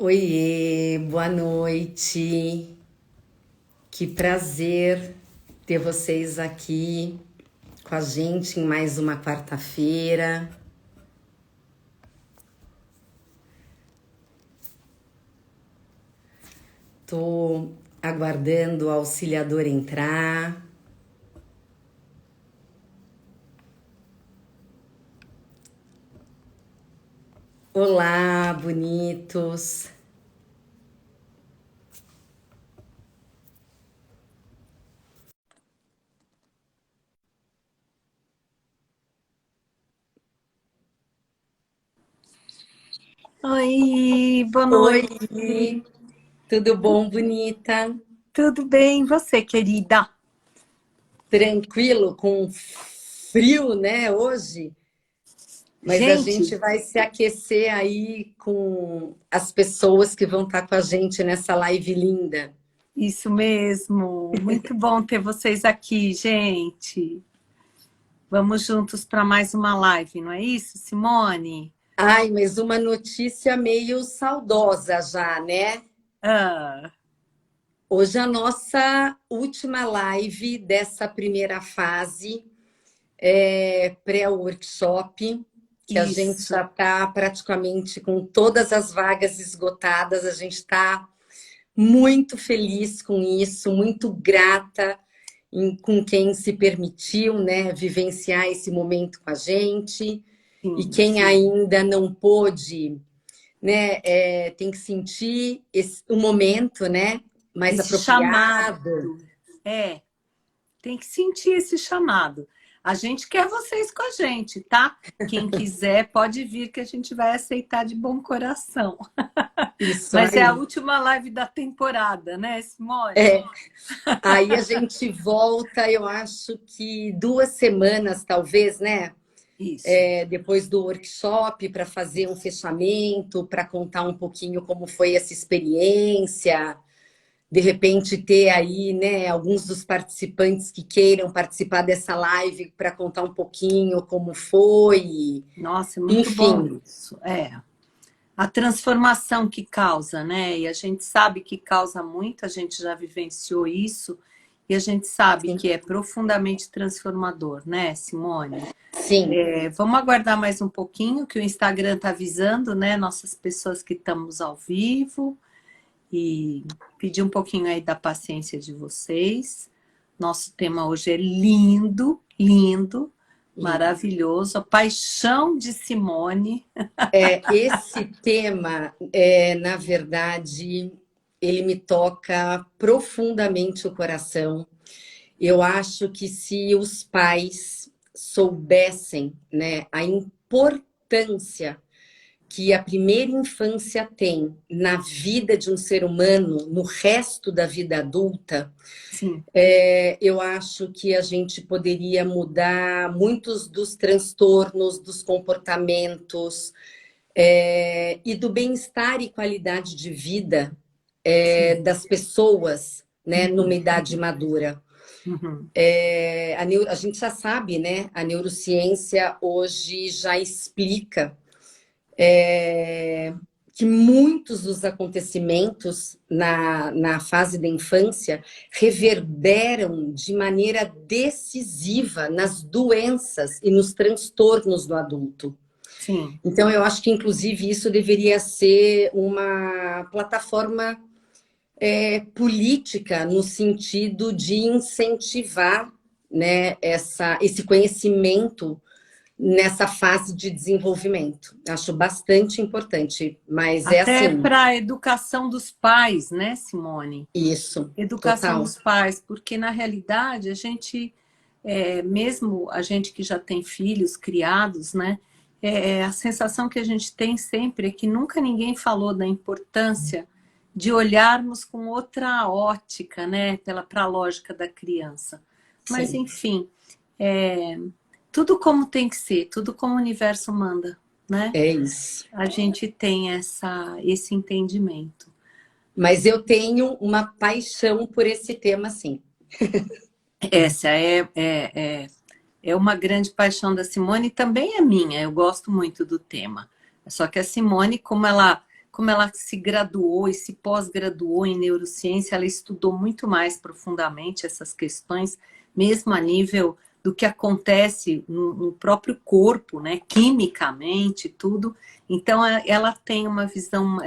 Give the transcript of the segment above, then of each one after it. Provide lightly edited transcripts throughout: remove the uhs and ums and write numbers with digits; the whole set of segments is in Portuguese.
Oiê, boa noite. Que prazer ter vocês aqui com a gente em mais uma quarta-feira. Tô aguardando o auxiliador entrar. Olá, bonitos. Oi, boa Oi, noite. tudo bom, bonita? Tudo bem, e você, querida? Tranquilo, com frio, né, hoje? Mas a Gente, gente vai se aquecer aí com as pessoas que vão estar com a gente nessa live linda. isso mesmo. Muito bom ter vocês aqui, gente. Vamos juntos para mais uma live, não é isso, Simone? Ai, mas uma notícia meio saudosa já, né? Ah, Hoje é a nossa última live dessa primeira fase pré-workshop, que a gente isso. já está praticamente com todas as vagas esgotadas, a gente está muito feliz com isso, muito grata com quem se permitiu, né, vivenciar esse momento com a gente. E Sim, quem sim. ainda não pôde, né, tem que sentir o momento, né, mais Esse chamado, apropriado. é, tem que sentir esse chamado. A gente quer vocês com a gente, tá? Quem quiser pode vir que a gente vai aceitar de bom coração. Isso Mas é a aí. última live da temporada, né, Simone? É, aí a gente volta, eu acho que 2 semanas, talvez, né? Isso. Depois do workshop, para fazer um fechamento, para contar um pouquinho como foi essa experiência. De repente ter aí, né, alguns dos participantes que queiram participar dessa live para contar um pouquinho como foi, Nossa, é muito bom enfim. isso. É. A transformação que causa, né? E a gente sabe que causa muito, a gente já vivenciou isso, e a gente sabe Sim. que é profundamente transformador, né, Simone? Sim. Vamos aguardar mais um pouquinho, que o Instagram está avisando, né? Nossas pessoas que estamos ao vivo, e pedir um pouquinho aí da paciência de vocês. Nosso tema hoje é lindo, lindo, maravilhoso. A paixão de Simone. Esse tema, na verdade, ele me toca profundamente o coração. Eu acho que se os pais soubessem, né, a importância que a primeira infância tem na vida de um ser humano, no resto da vida adulta, Sim, eu acho que a gente poderia mudar muitos dos transtornos, dos comportamentos, e do bem-estar e qualidade de vida sim. das pessoas, né, numa Uhum, idade madura. uhum. A gente já sabe, né? A neurociência hoje já explica que muitos dos acontecimentos na fase da infância reverberam de maneira decisiva nas doenças e nos transtornos do adulto. Sim, Então, eu acho que, inclusive, isso deveria ser uma plataforma política no sentido de incentivar, né, esse conhecimento nessa fase de desenvolvimento. Acho bastante importante, mas é até assim, para a educação dos pais, né, Simone? isso, Educação total. dos pais, porque na realidade a gente, mesmo a gente que já tem filhos criados, né, a sensação que a gente tem sempre é que nunca ninguém falou da importância de olharmos com outra ótica, né, para a lógica da criança. Mas Sim, enfim, é, tudo como tem que ser, tudo como o universo manda, né? é isso. A gente tem esse entendimento. Mas eu tenho uma paixão por esse tema, sim. Essa é uma grande paixão da Simone e também é minha. Eu gosto muito do tema. Só que a Simone, como ela como ela se graduou e se pós-graduou em neurociência, ela estudou muito mais profundamente essas questões, mesmo a nível do que acontece no próprio corpo, né? Quimicamente, tudo. Então, ela tem uma visão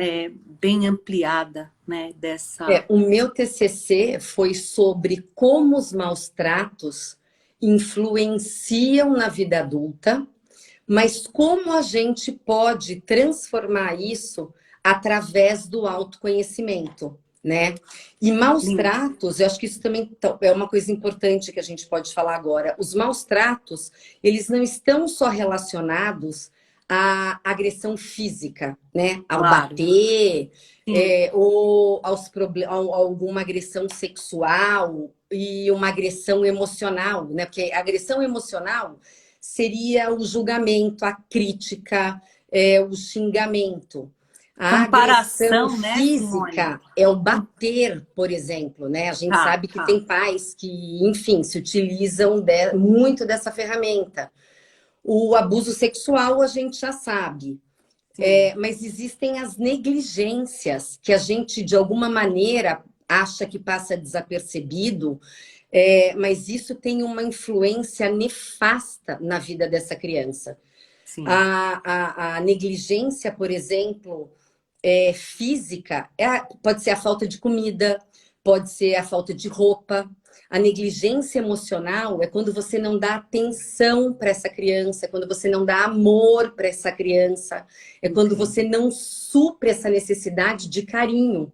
bem ampliada, né? Dessa... O meu TCC foi sobre como os maus tratos influenciam na vida adulta, mas como a gente pode transformar isso através do autoconhecimento, né? E maus tratos, eu acho que isso também é uma coisa importante que a gente pode falar agora. Os maus tratos, eles não estão só relacionados à agressão física, né? Ao Claro. bater, ou a alguma agressão sexual e uma agressão emocional, né? Porque a agressão emocional seria o julgamento, a crítica, o xingamento. A agressão Comparação, né, física Simone? é o bater, por exemplo, né? A gente sabe que tem pais que, enfim, se utilizam muito dessa ferramenta. O abuso sexual a gente já sabe. Mas existem as negligências que a gente, de alguma maneira, acha que passa desapercebido, mas isso tem uma influência nefasta na vida dessa criança. A negligência, por exemplo, física, pode ser a falta de comida, pode ser a falta de roupa. A negligência emocional é quando você não dá atenção para essa criança, é quando você não dá amor para essa criança, é quando você não supre essa necessidade de carinho.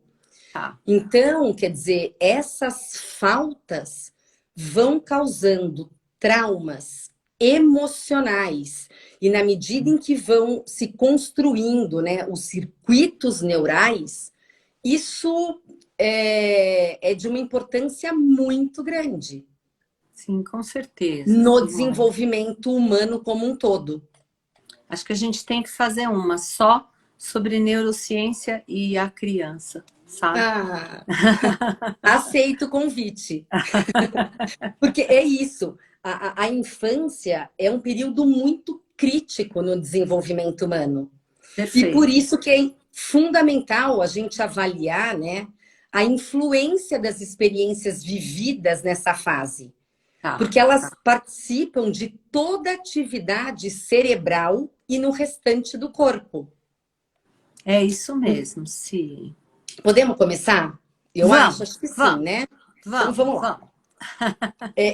Então, quer dizer, essas faltas vão causando traumas emocionais. E na medida em que vão se construindo, né, os circuitos neurais, isso é de uma importância muito grande. Sim, com certeza. No desenvolvimento humano como um todo. Acho que a gente tem que fazer uma só sobre neurociência e a criança, sabe? Aceito o convite. Porque é isso. A infância é um período muito crítico no desenvolvimento humano. Perfeito. E por isso que é fundamental a gente avaliar, né, a influência das experiências vividas nessa fase. Porque elas participam de toda a atividade cerebral e no restante do corpo. É isso mesmo, sim. Podemos começar? Eu acho que sim, né? Então vamos lá.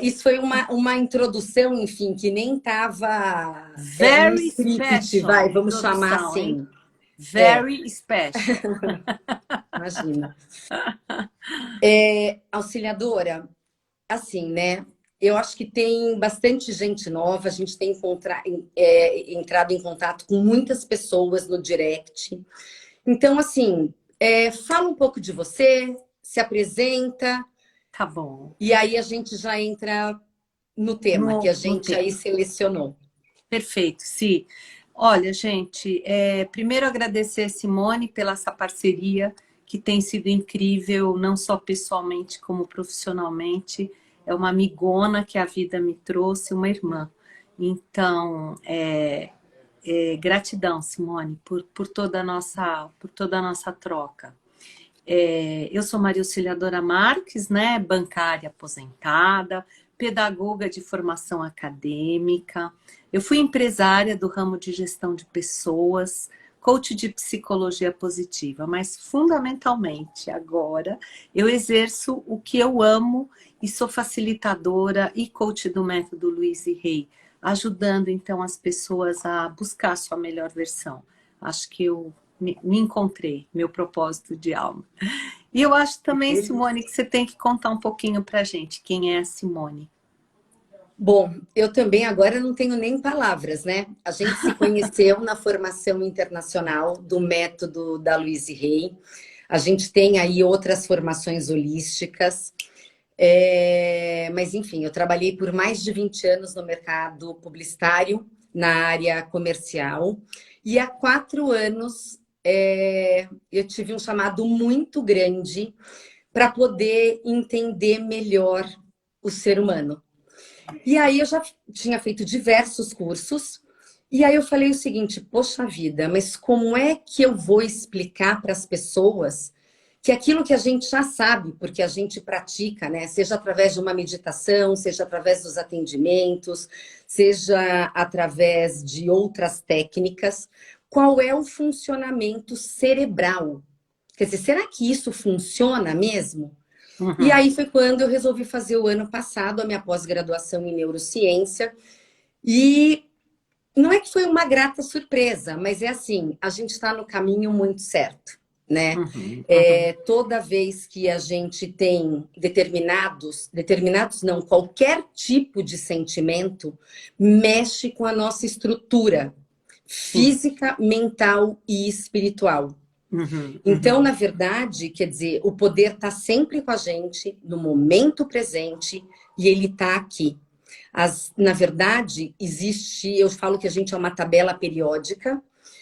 Isso foi uma introdução, enfim, que nem estava no script, special, vamos chamar assim. Hein? Very special. Imagina. Auxiliadora, assim, né? Eu acho que tem bastante gente nova, a gente tem entrado em contato com muitas pessoas no direct. Então, assim, fala um pouco de você, se apresenta. Tá bom. E aí a gente já entra no tema que a gente aí selecionou. Perfeito, sim. Olha, gente, primeiro agradecer a Simone pela essa parceria que tem sido incrível, não só pessoalmente como profissionalmente. É uma amigona que a vida me trouxe, uma irmã. Então, gratidão, Simone, por toda a nossa troca. Eu sou Maria Auxiliadora Marques, né, bancária aposentada, pedagoga de formação acadêmica. Eu fui empresária do ramo de gestão de pessoas, coach de psicologia positiva, mas fundamentalmente agora eu exerço o que eu amo e sou facilitadora e coach do método Luiz e Rei, ajudando então as pessoas a buscar a sua melhor versão. Acho que eu me encontrei, meu propósito de alma. E eu acho também, Simone, que você tem que contar um pouquinho pra gente quem é a Simone. Bom, eu também agora não tenho nem palavras, né? A gente se conheceu na formação internacional do método da Luiz e Rei. A gente tem aí outras formações holísticas. Mas, enfim, eu trabalhei por mais de 20 anos no mercado publicitário, na área comercial. E há 4 anos eu tive um chamado muito grande para poder entender melhor o ser humano. E aí eu já tinha feito diversos cursos E aí eu falei o seguinte, poxa vida, mas como é que eu vou explicar para as pessoas que aquilo que a gente já sabe, porque a gente pratica, né? Seja através de uma meditação, seja através dos atendimentos, seja através de outras técnicas, qual é o funcionamento cerebral? Quer dizer, será que isso funciona mesmo? E Uhum. aí foi quando eu resolvi fazer o ano passado a minha pós-graduação em neurociência. E não é que foi uma grata surpresa, mas é assim, a gente está no caminho muito certo, né? Uhum. Uhum. Toda vez que a gente tem determinados não, qualquer tipo de sentimento mexe com a nossa estrutura Sim. física, mental e espiritual. Uhum. Então, Uhum. na verdade, quer dizer, o poder está sempre com a gente, no momento presente, e ele está aqui. Na verdade, existe, eu falo que a gente é uma tabela periódica,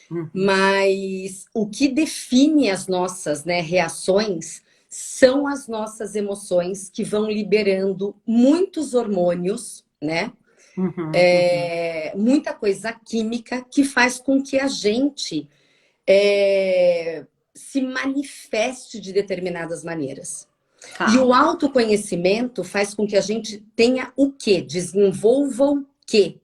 Uhum. mas o que define as nossas, né, reações são as nossas emoções que vão liberando muitos hormônios, né? Uhum. Uhum. Muita coisa química que faz com que a gente é, se manifeste de determinadas maneiras. E Tá. o autoconhecimento faz com que a gente tenha o quê? Desenvolva o quê?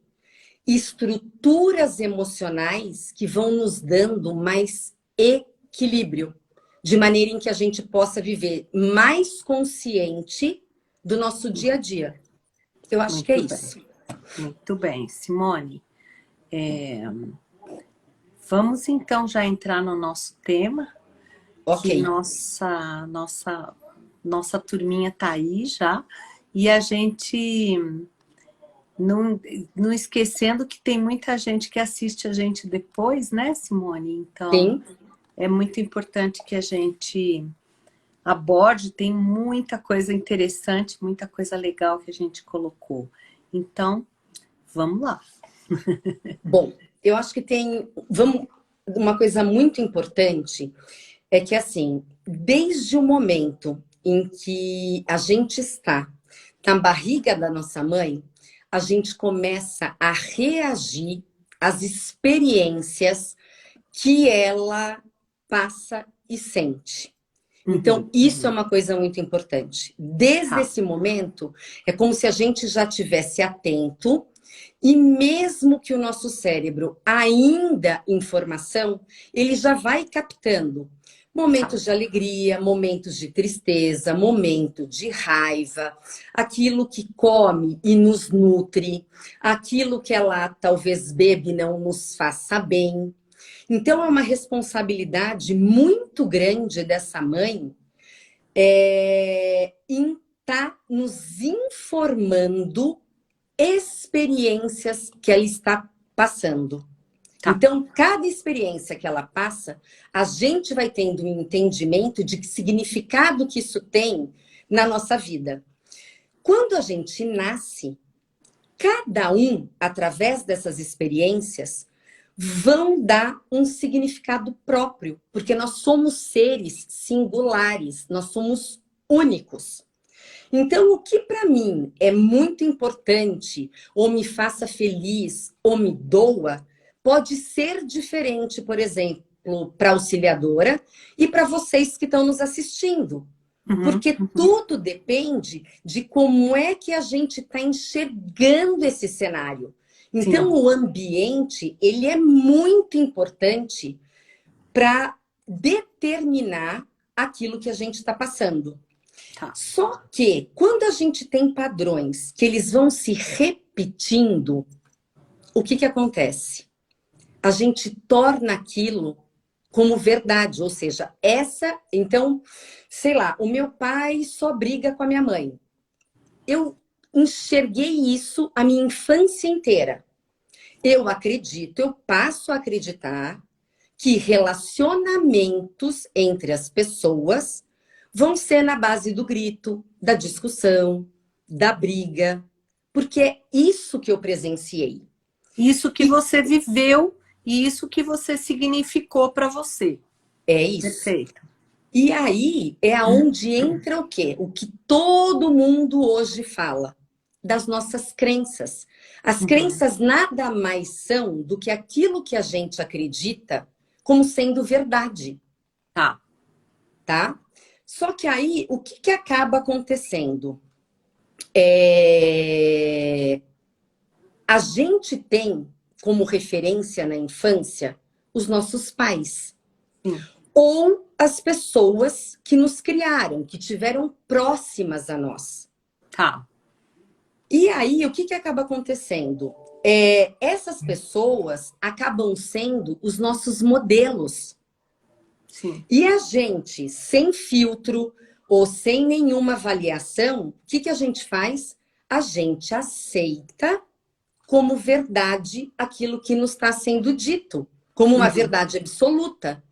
Estruturas emocionais que vão nos dando mais equilíbrio, de maneira em que a gente possa viver mais consciente do nosso dia a dia. Eu acho que é Muito bem. isso. Muito bem, Simone. Vamos então já entrar no nosso tema, Ok. que nossa turminha tá aí já, e a gente não, não esquecendo que tem muita gente que assiste a gente depois, né, Simone? Então, Sim. é muito importante que a gente aborde, tem muita coisa interessante, muita coisa legal que a gente colocou. Então, vamos lá. Bom, eu acho que uma coisa muito importante é que, assim, desde o momento em que a gente está na barriga da nossa mãe, a gente começa a reagir às experiências que ela passa e sente. Então, Uhum, isso é uhum. uma coisa muito importante. Desde Tá, esse momento, é como se a gente já tivesse atento e mesmo que o nosso cérebro ainda em formação, ele já vai captando tá. momentos de alegria, momentos de tristeza, momento de raiva, aquilo que come e nos nutre, aquilo que ela talvez bebe e não nos faça bem. Então é uma responsabilidade muito grande dessa mãe em estar nos informando experiências que ela está passando. Tá. Então, cada experiência que ela passa, a gente vai tendo um entendimento de que significado que isso tem na nossa vida. Quando a gente nasce, cada um, através dessas experiências, vão dar um significado próprio, porque nós somos seres singulares, nós somos únicos. Então, o que para mim é muito importante, ou me faça feliz, ou me doa, pode ser diferente, por exemplo, para a auxiliadora e para vocês que estão nos assistindo. Uhum, Porque uhum. tudo depende de como é que a gente está enxergando esse cenário. Então, Sim, o ambiente, ele é muito importante para determinar aquilo que a gente está passando. tá. Só que quando a gente tem padrões que eles vão se repetindo, o que que acontece? A gente torna aquilo como verdade, ou seja, então, sei lá, o meu pai só briga com a minha mãe. Eu enxerguei isso a minha infância inteira. Eu acredito, eu passo a acreditar que relacionamentos entre as pessoas vão ser na base do grito, da discussão, da briga, porque é isso que eu presenciei. Isso que E você viveu e isso que você significou para você. é isso. Perfeito. E aí é aonde entra o quê? O que todo mundo hoje fala das nossas crenças. As Uhum. crenças nada mais são do que aquilo que a gente acredita como sendo verdade, Tá. tá? Só que aí, o que acaba acontecendo? A gente tem como referência na infância os nossos pais. Sim. Ou as pessoas que nos criaram, que tiveram próximas a nós. Tá. E aí, o que acaba acontecendo? Essas pessoas acabam sendo os nossos modelos. Sim. E a gente, sem filtro ou sem nenhuma avaliação, o que a gente faz? A gente aceita como verdade aquilo que nos está sendo dito, como uma Uhum. verdade absoluta.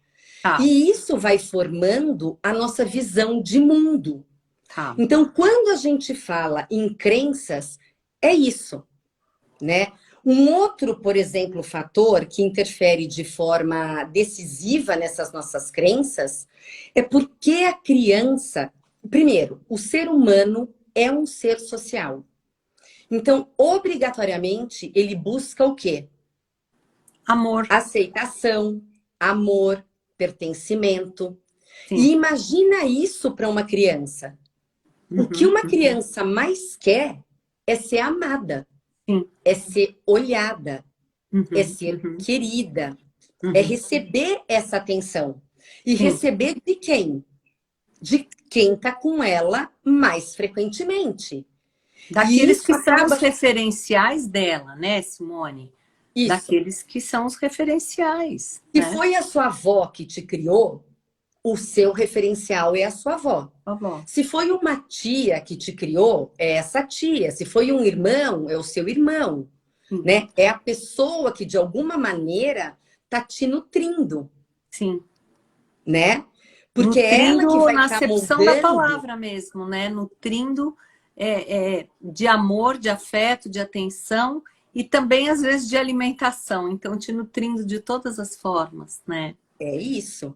Tá. E isso vai formando a nossa visão de mundo. Tá. Então, quando a gente fala em crenças, é isso, né? Um outro, por exemplo, fator que interfere de forma decisiva nessas nossas crenças é porque a criança, primeiro, o ser humano é um ser social. Então, obrigatoriamente, ele busca o quê? Amor. Aceitação, amor, pertencimento. E Sim. imagina isso para uma criança. O que Uhum. uma Uhum. criança mais quer é ser amada, Sim. é ser olhada, é Uhum. ser Uhum. querida, é Uhum. receber essa atenção. E Sim. receber de quem? De quem está com ela mais frequentemente. E Daqueles isso que são os acaba. referenciais dela, né, Simone? Isso. Daqueles que são os referenciais, Se né? foi a sua avó que te criou, o seu referencial é a sua avó. Tá bom. Se foi uma tia que te criou, é essa tia. Se foi um irmão, é o seu irmão, Sim. né? É a pessoa que de alguma maneira tá te nutrindo, Sim. né? Porque é ela que Nutrindo vai na estar acepção da moldando. palavra mesmo, né? Nutrindo de amor, de afeto, de atenção e também, às vezes, de alimentação. Então, te nutrindo de todas as formas, né? É isso.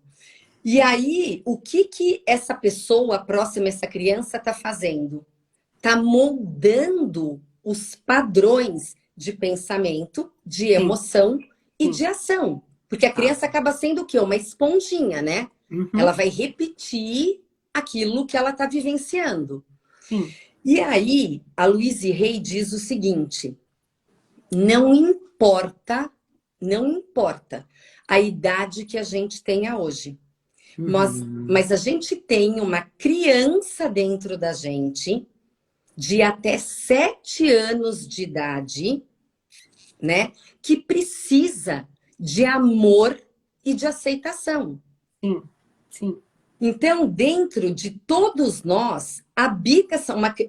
E aí, o que essa pessoa próxima, essa criança, está fazendo? Está moldando os padrões de pensamento, de Sim, emoção e sim. de ação. Porque a Tá. criança acaba sendo o quê? Uma esponjinha, né? Ela Uhum. vai repetir aquilo que ela está vivenciando. Sim. E aí, a Louise Hay diz o seguinte: não importa, não importa a idade que a gente tenha hoje, Uhum. mas a gente tem uma criança dentro da gente de até 7 anos de idade, né? Que precisa de amor e de aceitação. Sim, sim. Então, dentro de todos nós, habita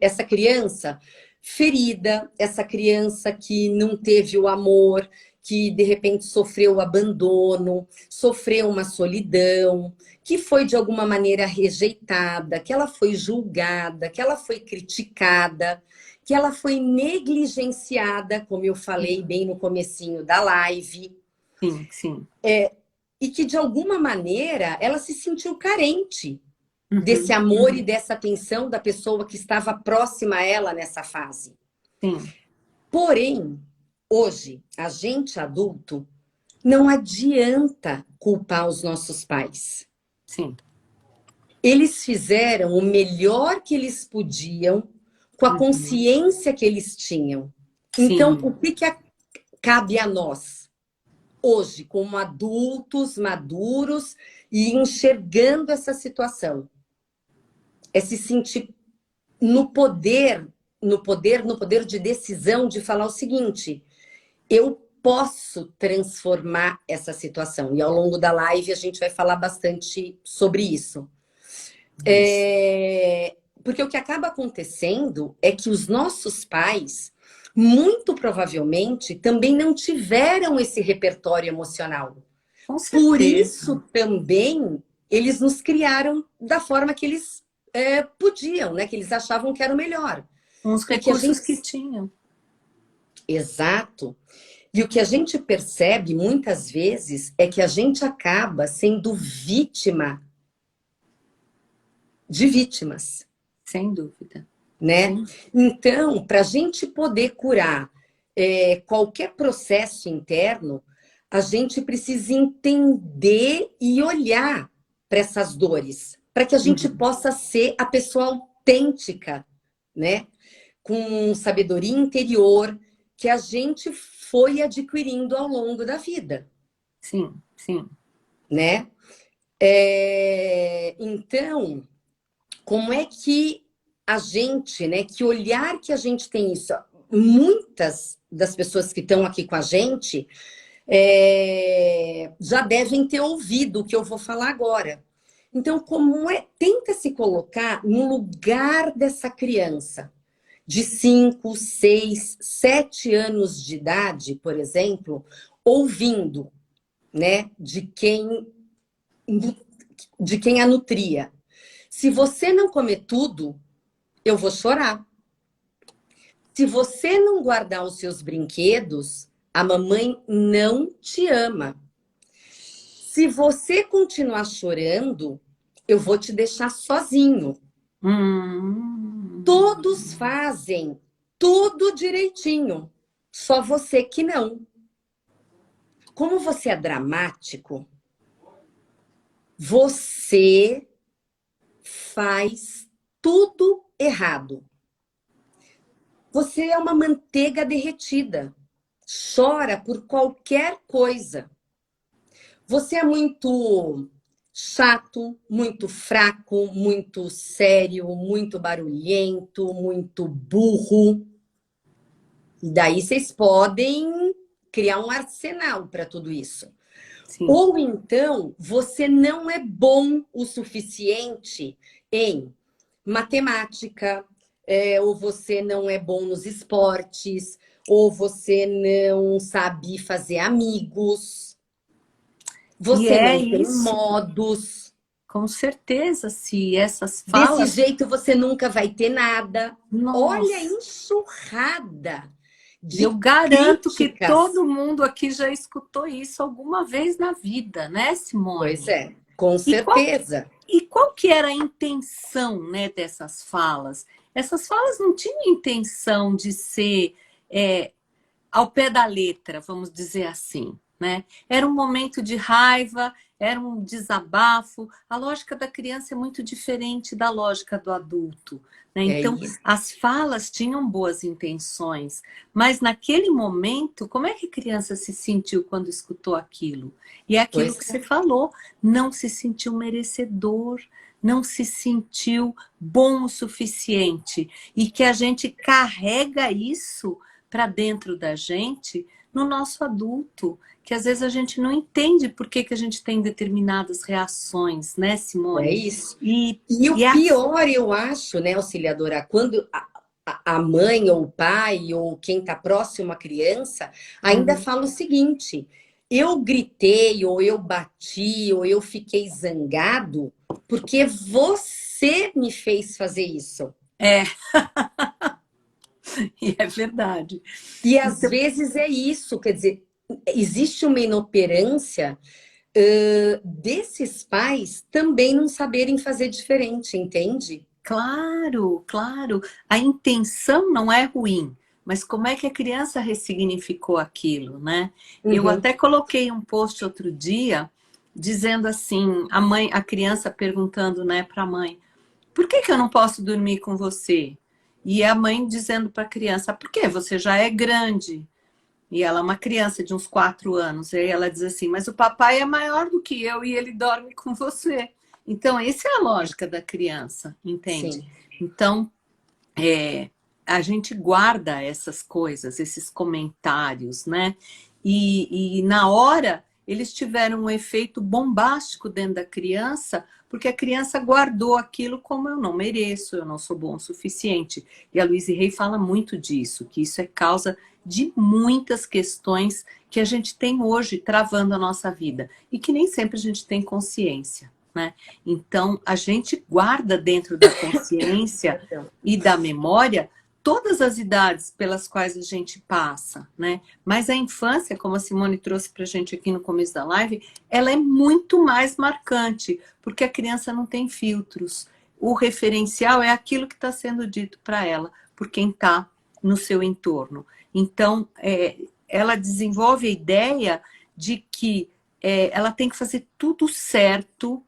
essa criança ferida, essa criança que não teve o amor, que de repente sofreu o abandono, sofreu uma solidão, que foi de alguma maneira rejeitada, que ela foi julgada, que ela foi criticada, que ela foi negligenciada, como eu falei bem no comecinho da live, Sim, sim. e que de alguma maneira ela se sentiu carente desse Uhum. amor e Uhum. dessa atenção da pessoa que estava próxima a ela nessa fase. Sim, Porém, hoje, a gente adulto, não adianta culpar os nossos pais. sim. Eles fizeram o melhor que eles podiam com a Uhum. consciência que eles tinham. Então, o Sim, que cabe a nós? Hoje, como adultos maduros e enxergando essa situação, é se sentir no poder, no poder de decisão de falar o seguinte: eu posso transformar essa situação. E ao longo da live a gente vai falar bastante sobre isso. isso. Porque o que acaba acontecendo é que os nossos pais, muito provavelmente, também não tiveram esse repertório emocional. Com Por certeza. isso também eles nos criaram da forma que eles podiam, né? Que eles achavam que era o melhor. Com os O que a recursos gente. que tinham. Exato. E o que a gente percebe muitas vezes é que a gente acaba sendo vítima de vítimas, Sem dúvida. né? Sem... Então, para a gente poder curar qualquer processo interno, a gente precisa entender e olhar para essas dores, para que a gente Uhum. possa ser a pessoa autêntica, né? Com sabedoria interior que a gente foi adquirindo ao longo da vida, Sim, sim. né? Então, como é que a gente, né? Que olhar que a gente tem isso? Muitas das pessoas que estão aqui com a gente já devem ter ouvido o que eu vou falar agora. Então, tenta se colocar no lugar dessa criança de 5, 6, 7 anos de idade, por exemplo, ouvindo, né, de quem a nutria. Se você não comer tudo, eu vou chorar. Se você não guardar os seus brinquedos, a mamãe não te ama. Se você continuar chorando, eu vou te deixar sozinho. Todos fazem tudo direitinho, só você que não. Como você é dramático, você faz tudo errado. Você é uma manteiga derretida. Chora por qualquer coisa. Você é muito chato, muito fraco, muito sério, muito barulhento, muito burro. E daí vocês podem criar um arsenal para tudo isso. Sim. Ou então você não é bom o suficiente em matemática, ou você não é bom nos esportes, ou você não sabe fazer amigos, E você é não tem isso, modos, com certeza, se essas desse falas, jeito você nunca vai ter nada. Olha a nossa, enxurrada eu de garanto que críticas. todo mundo aqui já escutou isso alguma vez na vida, né, Pois Simone? é, com E qual, certeza. e qual que era a intenção, né, dessas falas? Essas falas não tinham intenção de ser ao pé da letra, vamos dizer assim, né? Era um momento de raiva, era um desabafo. A lógica da criança é muito diferente da lógica do adulto, né? É Então, isso. as falas tinham boas intenções, mas naquele momento, como é que a criança se sentiu quando escutou aquilo? E é aquilo Pois que é. você falou, não se sentiu merecedor, não se sentiu bom o suficiente, e que a gente carrega isso para dentro da gente no nosso adulto, que às vezes a gente não entende por que a gente tem determinadas reações, né, É Simone? isso. E, E e o é pior, eu acho, né, auxiliadora, quando a mãe ou o pai ou quem está próximo à criança ainda uhum. fala o seguinte: eu gritei, ou eu bati, ou eu fiquei zangado porque você me fez fazer isso. É, e é verdade. E às Então, vezes é isso, quer dizer, existe uma inoperância desses pais também não saberem fazer diferente, entende? claro, claro, a intenção não é ruim, mas como é que a criança ressignificou aquilo, né? Eu Uhum. até coloquei um post outro dia dizendo assim, a criança perguntando, né, para a mãe: por que eu não posso dormir com você? E a mãe dizendo para a criança: por quê? Você já é grande. E ela é uma criança de uns 4 anos. E aí ela diz assim: mas o papai é maior do que eu e ele dorme com você. Então, essa é a lógica da criança, entende? Sim. Então, é, a gente guarda essas coisas, esses comentários, né? E na hora eles tiveram um efeito bombástico dentro da criança, porque a criança guardou aquilo como eu não mereço, eu não sou bom o suficiente. E a Louise Hay fala muito disso, que isso é causa de muitas questões que a gente tem hoje travando a nossa vida e que nem sempre a gente tem consciência, né? Então, a gente guarda dentro da consciência Perdão. e da memória todas as idades pelas quais a gente passa, né? Mas a infância, como a Simone trouxe para a gente aqui no começo da live, ela é muito mais marcante, porque a criança não tem filtros. O referencial é aquilo que está sendo dito para ela, por quem está no seu entorno. Então, ela desenvolve a ideia de que ela tem que fazer tudo certo,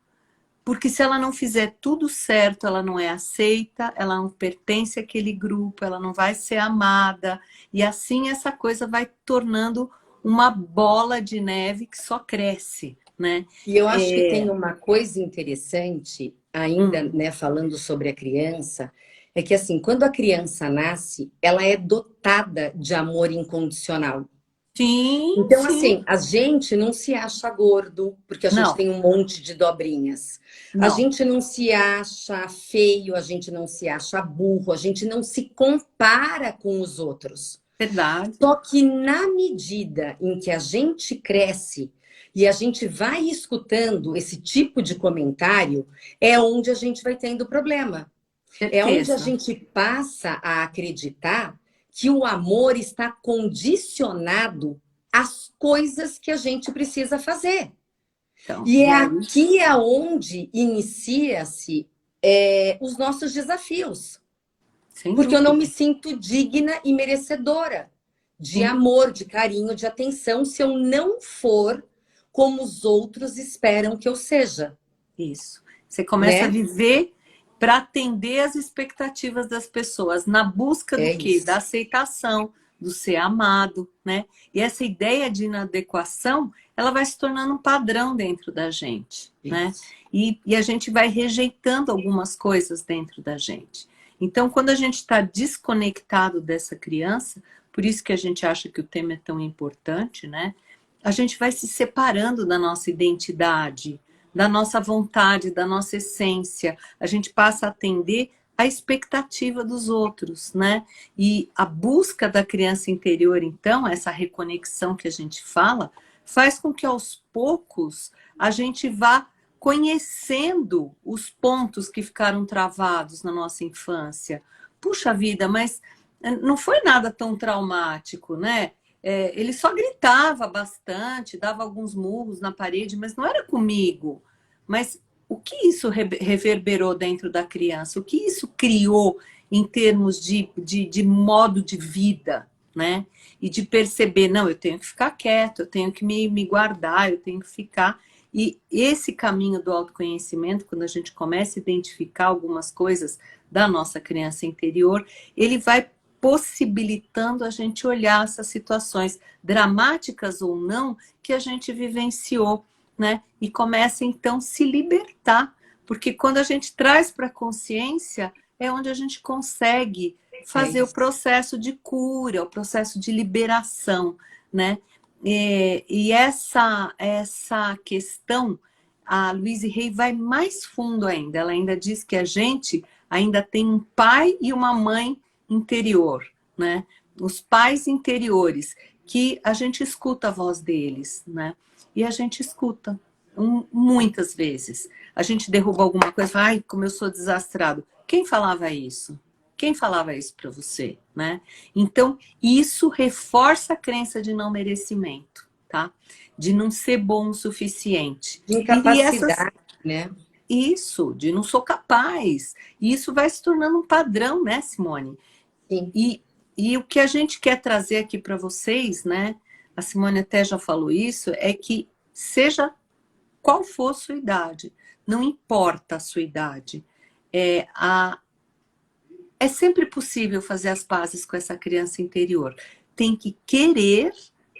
porque se ela não fizer tudo certo, ela não é aceita, ela não pertence àquele grupo, ela não vai ser amada, e assim essa coisa vai tornando uma bola de neve que só cresce, né? E eu acho que tem uma coisa interessante, ainda, Hum, né, falando sobre a criança, é que assim, quando a criança nasce, ela é dotada de amor incondicional. sim, Então, sim. assim, a gente não se acha gordo, porque a gente Não, tem um monte de dobrinhas. A não, gente não se acha feio, a gente não se acha burro, a gente não se compara com os outros. verdade. Só que na medida em que a gente cresce e a gente vai escutando esse tipo de comentário, é onde a gente vai tendo problema. É onde a Certeza. gente passa a acreditar que o amor está condicionado às coisas que a gente precisa fazer. Então, E é e aí, aqui aonde inicia-se os nossos desafios. sem Porque eu não me dúvida, sinto digna e merecedora de sem amor, de carinho, de atenção, se eu não for como os outros esperam que eu seja, isso. Você começa a né? viver para atender as expectativas das pessoas, na busca do É quê? Da isso. aceitação, do ser amado, né? E essa ideia de inadequação, ela vai se tornando um padrão dentro da gente, né? Isso. E a gente vai rejeitando algumas coisas dentro da gente. Então, quando a gente está desconectado dessa criança, por isso que a gente acha que o tema é tão importante, né? A gente vai se separando da nossa identidade, da nossa vontade, da nossa essência. A gente passa a atender a expectativa dos outros, né? E a busca da criança interior, então, essa reconexão que a gente fala, faz com que aos poucos a gente vá conhecendo os pontos que ficaram travados na nossa infância. Puxa vida, mas não foi nada tão traumático, né? Ele só gritava bastante, dava alguns murros na parede, mas não era comigo. Mas o que isso reverberou dentro da criança? O que isso criou em termos de modo de vida, né? E de perceber, não, eu tenho que ficar quieto, eu tenho que me guardar, eu tenho que ficar. E esse caminho do autoconhecimento, quando a gente começa a identificar algumas coisas da nossa criança interior, ele vai possibilitando a gente olhar essas situações, dramáticas ou não, que a gente vivenciou, né? E começa então a se libertar, porque quando a gente traz para a consciência, é onde a gente consegue É fazer o isso. processo de cura, o processo de liberação, né? E essa questão, a Louise Hay vai mais fundo ainda. Ela ainda diz que a gente ainda tem um pai e uma mãe interior, né? Os pais interiores, que a gente escuta a voz deles, né? E a gente escuta muitas vezes. A gente derruba alguma coisa, fala, ai, como eu sou desastrado. Quem falava isso? Quem falava isso para você, né? Então, isso reforça a crença de não merecimento, tá? De não ser bom o suficiente. De E essas incapacidade, né? isso, de não sou capaz. E isso vai se tornando um padrão, né, Simone? Sim. E o que a gente quer trazer aqui para vocês, né? A Simone até já falou isso, é que seja qual for a sua idade, não importa a sua idade, é sempre possível fazer as pazes com essa criança interior. Tem que querer,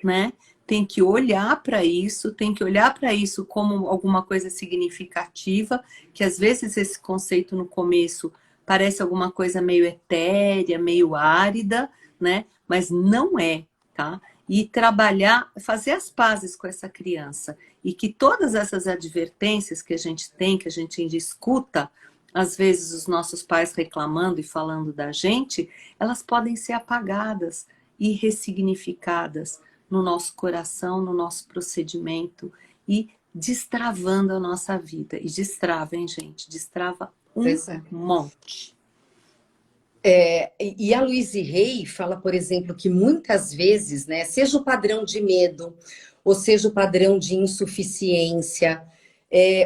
né? Tem que olhar para isso, tem que olhar para isso como alguma coisa significativa, que às vezes esse conceito no começo parece alguma coisa meio etérea, meio árida, né? Mas não é, tá? E trabalhar, fazer as pazes com essa criança. E que todas essas advertências que a gente tem, que a gente ainda escuta, às vezes os nossos pais reclamando e falando da gente, elas podem ser apagadas e ressignificadas no nosso coração, no nosso procedimento e destravando a nossa vida. E destrava, hein, gente? Destrava um Pois é. monte. E a Louise Hay fala, por exemplo, que muitas vezes, né, seja o padrão de medo, ou seja o padrão de insuficiência,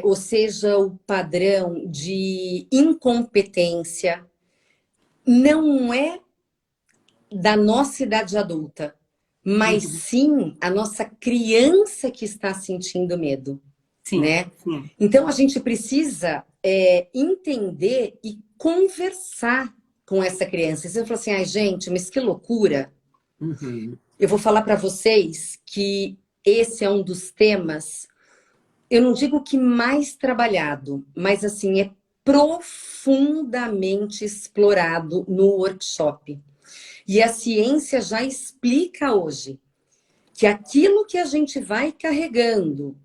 ou seja o padrão de incompetência, não é da nossa idade adulta, mas sim a nossa criança que está sentindo medo, Sim, né? sim. Então a gente precisa entender e conversar com essa criança. Você falou assim, ai gente, mas que loucura. Uhum. Eu vou falar para vocês que esse é um dos temas, eu não digo que mais trabalhado, mas assim, é profundamente explorado no workshop. E a ciência já explica hoje que aquilo que a gente vai carregando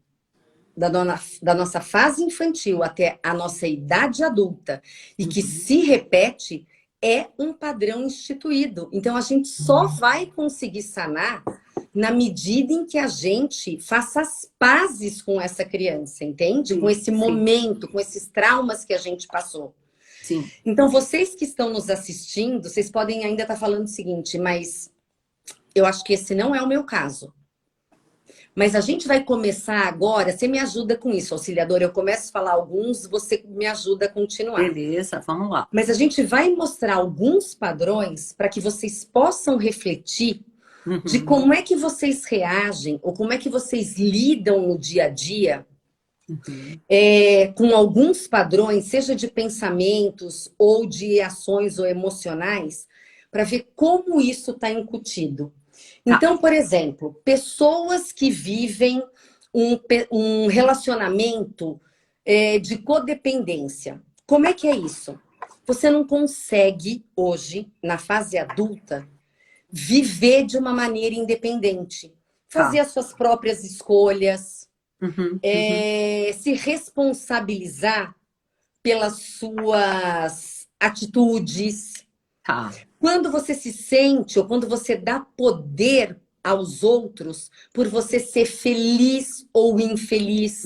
da nossa fase infantil até a nossa idade adulta e que se repete é um padrão instituído. Então a gente só vai conseguir sanar na medida em que a gente faça as pazes com essa criança, entende? Sim, Com esse sim, momento, com esses traumas que a gente passou. sim. Então vocês que estão nos assistindo, vocês podem ainda estar falando o seguinte, mas eu acho que esse não é o meu caso. Mas a gente vai começar agora, você me ajuda com isso, auxiliadora. Eu começo a falar alguns, você me ajuda a continuar. Beleza, vamos lá. Mas a gente vai mostrar alguns padrões para que vocês possam refletir de como é que vocês reagem ou como é que vocês lidam no dia a dia com alguns padrões, seja de pensamentos ou de ações ou emocionais, para ver como isso está incutido. Então, por exemplo, pessoas que vivem um relacionamento de codependência. Como é que é isso? Você não consegue, hoje, na fase adulta, viver de uma maneira independente. Fazer as suas próprias escolhas, se responsabilizar pelas suas atitudes. Quando você se sente, ou quando você dá poder aos outros por você ser feliz ou infeliz.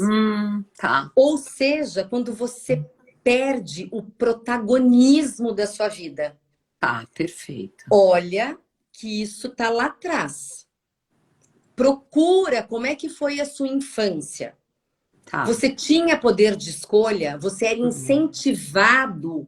Ou seja, quando você perde o protagonismo da sua vida. Perfeito. Olha que isso tá lá atrás. Procura como é que foi a sua infância. Você tinha poder de escolha? Você era incentivado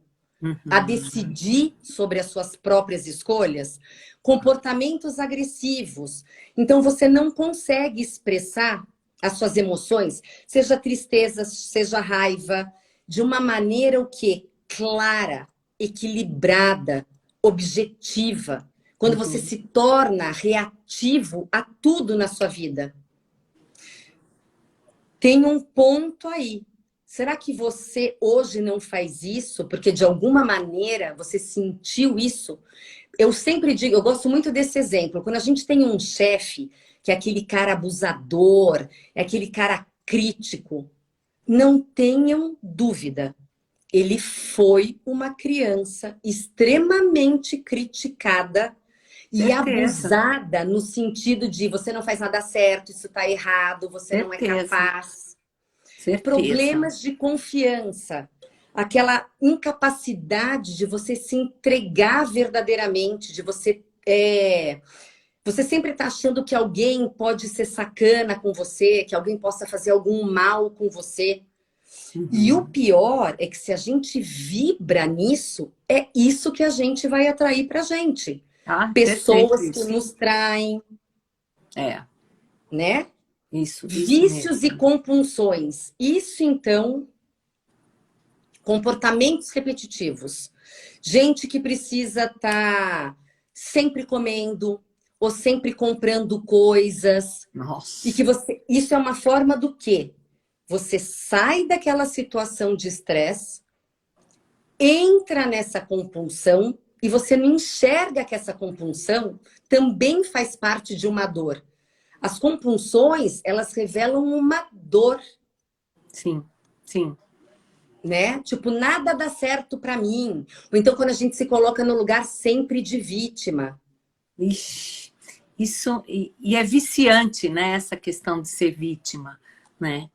a decidir sobre as suas próprias escolhas? Comportamentos agressivos. Então, você não consegue expressar as suas emoções, seja tristeza, seja raiva, de uma maneira o quê? Clara, equilibrada, objetiva. Quando você se torna reativo a tudo na sua vida. Tem um ponto aí. Será que você hoje não faz isso porque de alguma maneira você sentiu isso? Eu sempre digo, eu gosto muito desse exemplo. Quando a gente tem um chefe que é aquele cara abusador, é aquele cara crítico, não tenham dúvida. Ele foi uma criança extremamente criticada e abusada no sentido de você não faz nada certo, isso está errado, você não é capaz. Problemas de confiança, aquela incapacidade de você se entregar verdadeiramente, de você você sempre está achando que alguém pode ser sacana com você, que alguém possa fazer algum mal com você. E o pior é que se a gente vibra nisso, é isso que a gente vai atrair pra gente. Pessoas que nos traem. Né? Isso Vícios mesmo. e compulsões. Isso, então, comportamentos repetitivos. Gente que precisa estar sempre comendo ou sempre comprando coisas. Nossa. E que isso é uma forma do quê? Você sai daquela situação de estresse, entra nessa compulsão e você não enxerga que essa compulsão também faz parte de uma dor. As compulsões, elas revelam uma dor. Sim, sim. Né? Tipo, nada dá certo para mim. Ou então quando a gente se coloca no lugar sempre de vítima. Ixi, isso, e é viciante, né, essa questão de ser vítima, né?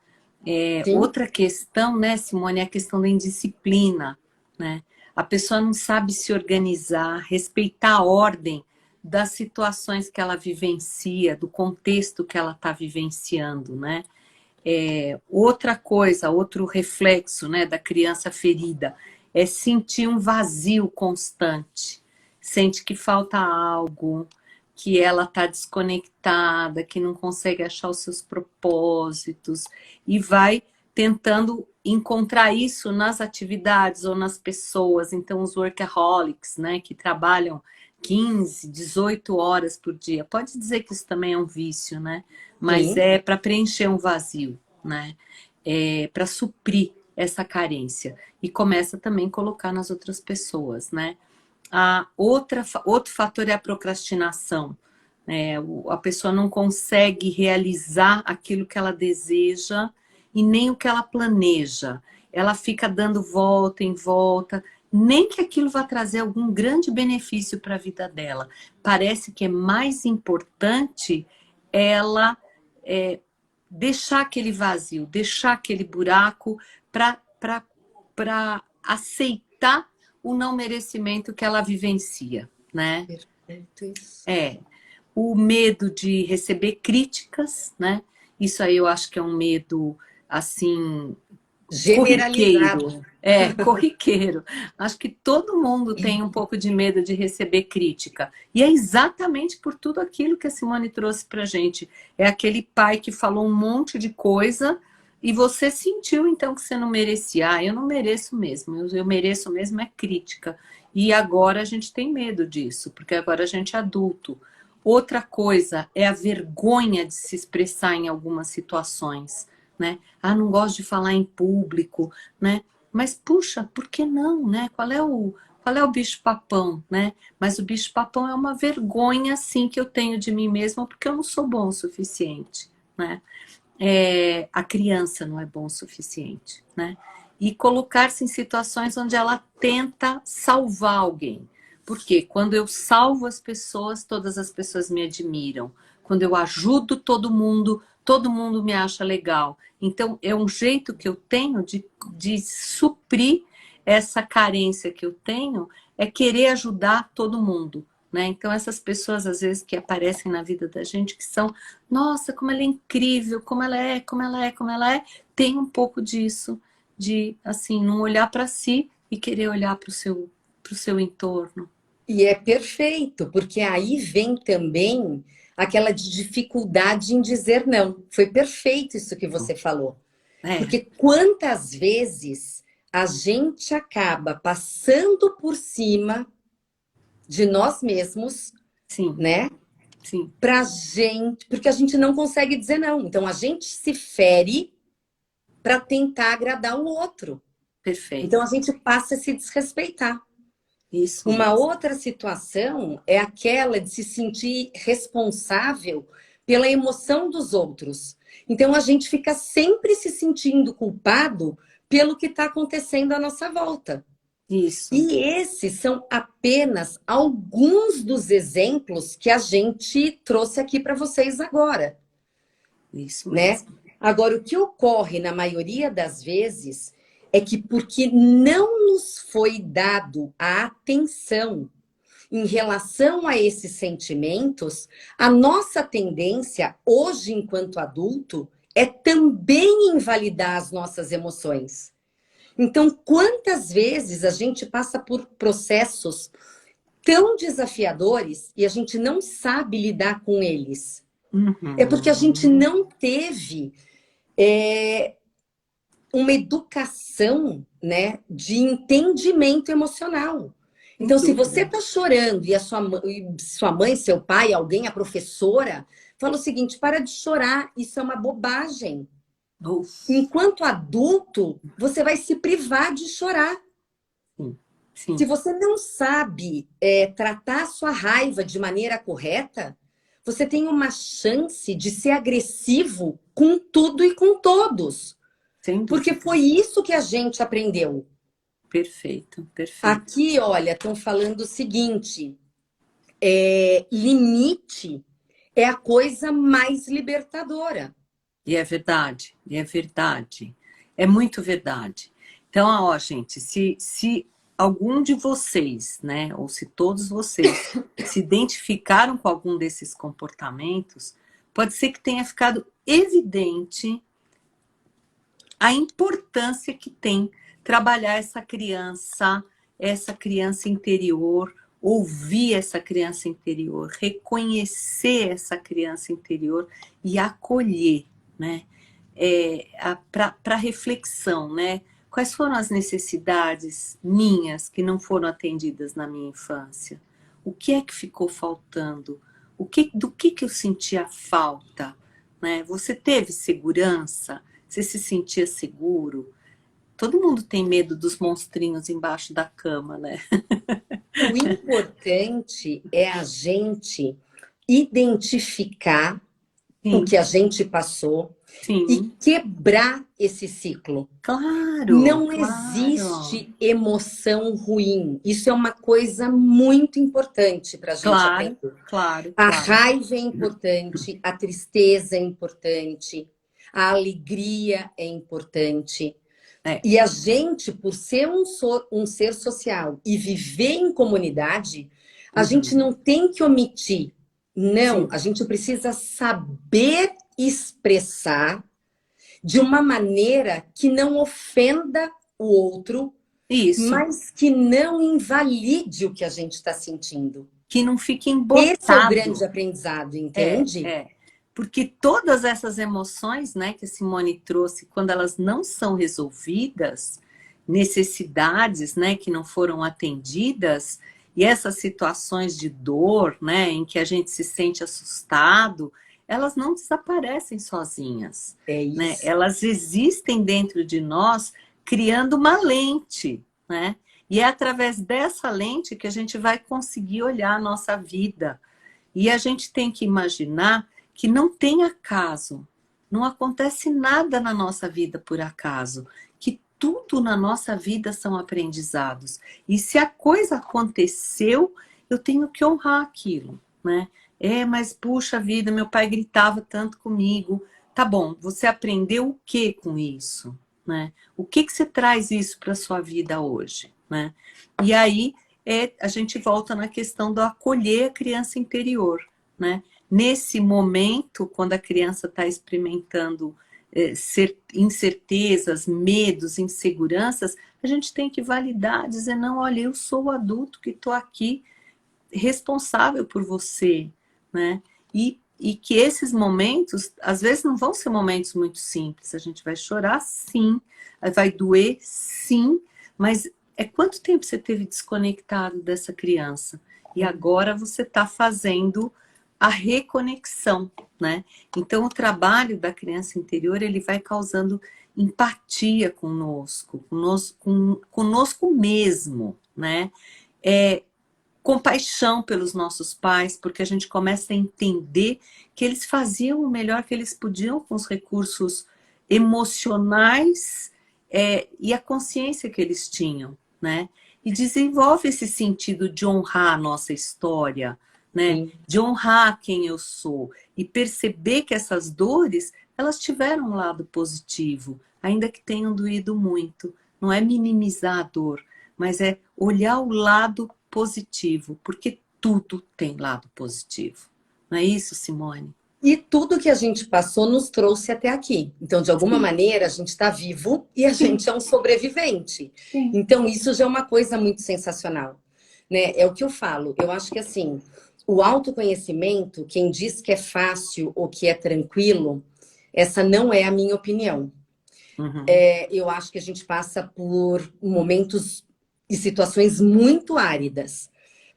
Outra questão, né, Simone, é a questão da indisciplina, né? A pessoa não sabe se organizar, respeitar a ordem das situações que ela vivencia, do contexto que ela está vivenciando, né? Outra coisa, outro reflexo, né, da criança ferida é sentir um vazio constante, sente que falta algo, que ela está desconectada, que não consegue achar os seus propósitos, e vai tentando encontrar isso nas atividades ou nas pessoas. Então, os workaholics, né, que trabalham 15, 18 horas por dia. Pode dizer que isso também é um vício, né? Mas Sim. é para preencher um vazio, né? É para suprir essa carência. E começa também a colocar nas outras pessoas, né? Outro fator é a procrastinação. A pessoa não consegue realizar aquilo que ela deseja e nem o que ela planeja. Ela fica dando volta em volta, nem que aquilo vá trazer algum grande benefício para a vida dela. Parece que é mais importante ela deixar aquele vazio, deixar aquele buraco para aceitar o não merecimento que ela vivencia, né? Perfeito isso. O medo de receber críticas, né? Isso aí eu acho que é um medo, assim, corriqueiro. Generalizado. Corriqueiro. Acho que todo mundo tem um pouco de medo de receber crítica. E é exatamente por tudo aquilo que a Simone trouxe pra gente. É aquele pai que falou um monte de coisa e você sentiu então que você não merecia. Eu não mereço mesmo. Eu mereço mesmo é crítica. E agora a gente tem medo disso, porque agora a gente é adulto. Outra coisa é a vergonha de se expressar em algumas situações, né? Não gosto de falar em público, né? Mas puxa, por que não, né? Qual é o bicho-papão, né? Mas o bicho-papão é uma vergonha, sim, que eu tenho de mim mesma, porque eu não sou bom o suficiente, né? A criança não é bom o suficiente, né? E colocar-se em situações onde ela tenta salvar alguém. Porque quando eu salvo as pessoas, todas as pessoas me admiram. Quando eu ajudo todo mundo me acha legal. Então, é um jeito que eu tenho de suprir essa carência que eu tenho, é querer ajudar todo mundo. Né? Então, essas pessoas, às vezes, que aparecem na vida da gente, que são, nossa, como ela é incrível, como ela é, como ela é, como ela é, tem um pouco disso, de, assim, não olhar para si e querer olhar para o seu entorno. E é perfeito, porque aí vem também aquela dificuldade em dizer não. Foi perfeito isso que você falou. É, Porque quantas vezes a gente acaba passando por cima de nós mesmos, sim, né? sim, Pra gente, porque a gente não consegue dizer não. Então a gente se fere para tentar agradar o outro. Então perfeito. a gente passa a se desrespeitar. Isso Uma mesmo. outra situação é aquela de se sentir responsável pela emoção dos outros. Então a gente fica sempre se sentindo culpado pelo que está acontecendo à nossa volta. Isso, E esses são apenas alguns dos exemplos que a gente trouxe aqui para vocês agora, isso né? mesmo. Agora, o que ocorre na maioria das vezes é que porque não nos foi dado a atenção em relação a esses sentimentos, a nossa tendência hoje, enquanto adulto, é também invalidar as nossas emoções. Então, quantas vezes a gente passa por processos tão desafiadores e a gente não sabe lidar com eles? É porque a gente Uhum. não teve uma educação, né, de entendimento emocional. Sem Então, se você dúvida. está chorando e sua mãe, seu pai, alguém, a professora, fala o seguinte: para de chorar, isso é uma bobagem. Uf, Enquanto adulto, você vai se privar de chorar. sim, Se sim, você não sabe tratar a sua raiva de maneira correta, você tem uma chance de ser agressivo com tudo e com todos. sem Porque dúvida. foi isso que a gente aprendeu. Perfeito, perfeito. Aqui, olha, estão falando o seguinte: limite é a coisa mais libertadora. E é verdade, e é verdade. É muito verdade. Então, ó, gente, se algum de vocês, né, ou se todos vocês se identificaram com algum desses comportamentos, pode ser que tenha ficado evidente a importância que tem trabalhar essa criança interior, ouvir essa criança interior, reconhecer essa criança interior e acolher, né? Para reflexão, né? Quais foram as necessidades minhas que não foram atendidas na minha infância? O que é que ficou faltando? Do que eu sentia falta? Né? Você teve segurança? Você se sentia seguro? Todo mundo tem medo dos monstrinhos embaixo da cama, né? O importante é a gente identificar o Sim, que a gente passou e sim. quebrar esse ciclo. Claro, Não claro, existe emoção ruim. Isso é uma coisa muito importante para a gente claro, aprender. claro, A claro. raiva é importante, a tristeza é importante, a alegria é importante. É, E a gente, por ser um ser social e viver em comunidade, a gente uhum, não tem que omitir. Não, sim, a gente precisa saber expressar de uma maneira que não ofenda o outro, isso, mas que não invalide o que a gente está sentindo. que não fique Esse é o grande embotado. aprendizado, É, entende? é. Porque todas essas emoções, né, que a Simone trouxe, quando elas não são resolvidas, necessidades, né, que não foram atendidas, e essas situações de dor, né, em que a gente se sente assustado, elas não desaparecem sozinhas, É né? isso. Elas existem dentro de nós, criando uma lente, né? E é através dessa lente que a gente vai conseguir olhar a nossa vida, e a gente tem que imaginar que não tem acaso, não acontece nada na nossa vida por acaso, que tudo na nossa vida são aprendizados. E se a coisa aconteceu, eu tenho que honrar aquilo, né? Mas puxa vida, meu pai gritava tanto comigo. Tá bom, você aprendeu o que com isso, né? O que você traz isso para sua vida hoje, né? E aí a gente volta na questão do acolher a criança interior, né? Nesse momento, quando a criança está experimentando incertezas, medos, inseguranças, a gente tem que validar, dizer, não, olha, eu sou o adulto que estou aqui responsável por você, né? E que esses momentos, às vezes não vão ser momentos muito simples, a gente vai chorar sim, vai doer sim, mas quanto tempo você teve desconectado dessa criança? E agora você está fazendo a reconexão, né? Então o trabalho da criança interior, ele vai causando empatia conosco mesmo, né? É, compaixão pelos nossos pais, porque a gente começa a entender que eles faziam o melhor que eles podiam com os recursos emocionais e a consciência que eles tinham, né? E desenvolve esse sentido de honrar a nossa história, né? Sim. De honrar quem eu sou e perceber que essas dores, elas tiveram um lado positivo, ainda que tenham doído muito. Não é minimizar a dor, mas é olhar o lado positivo, porque tudo tem lado positivo. Não é isso, Simone? E tudo que a gente passou nos trouxe até aqui. Então, de alguma Sim, maneira, a gente está vivo e a sim, gente é um sobrevivente. sim. Então, isso já é uma coisa muito sensacional, né? É o que eu falo. Eu acho que assim, o autoconhecimento, quem diz que é fácil ou que é tranquilo, essa não é a minha opinião. Uhum. Eu acho que a gente passa por momentos e situações muito áridas.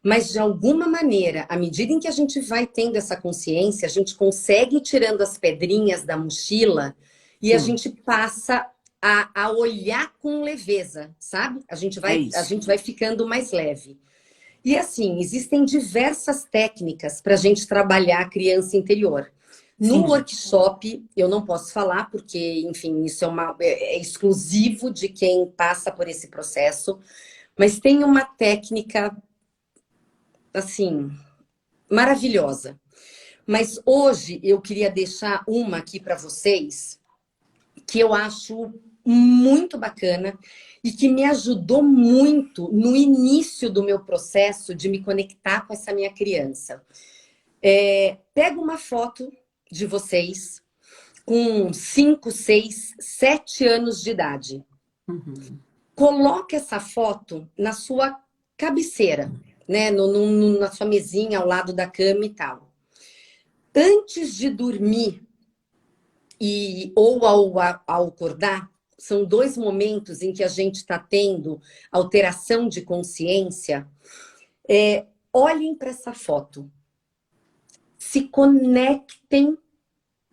Mas, de alguma maneira, à medida em que a gente vai tendo essa consciência, a gente consegue ir tirando as pedrinhas da mochila e a Sim, gente passa a olhar com leveza, sabe? é A isso. gente vai ficando mais leve. E assim, existem diversas técnicas para a gente trabalhar a criança interior. No Sim, workshop, eu não posso falar, porque, enfim, isso é exclusivo de quem passa por esse processo, mas tem uma técnica, assim, maravilhosa. Mas hoje eu queria deixar uma aqui para vocês que eu acho muito bacana e que me ajudou muito no início do meu processo de me conectar com essa minha criança. Pega uma foto de vocês com 5, 6, 7 anos de idade. uhum. Coloque essa foto na sua cabeceira. né, na sua mesinha ao lado da cama e tal. Antes de dormir ou ao acordar, são 2 momentos em que a gente está tendo alteração de consciência. Olhem para essa foto. Se conectem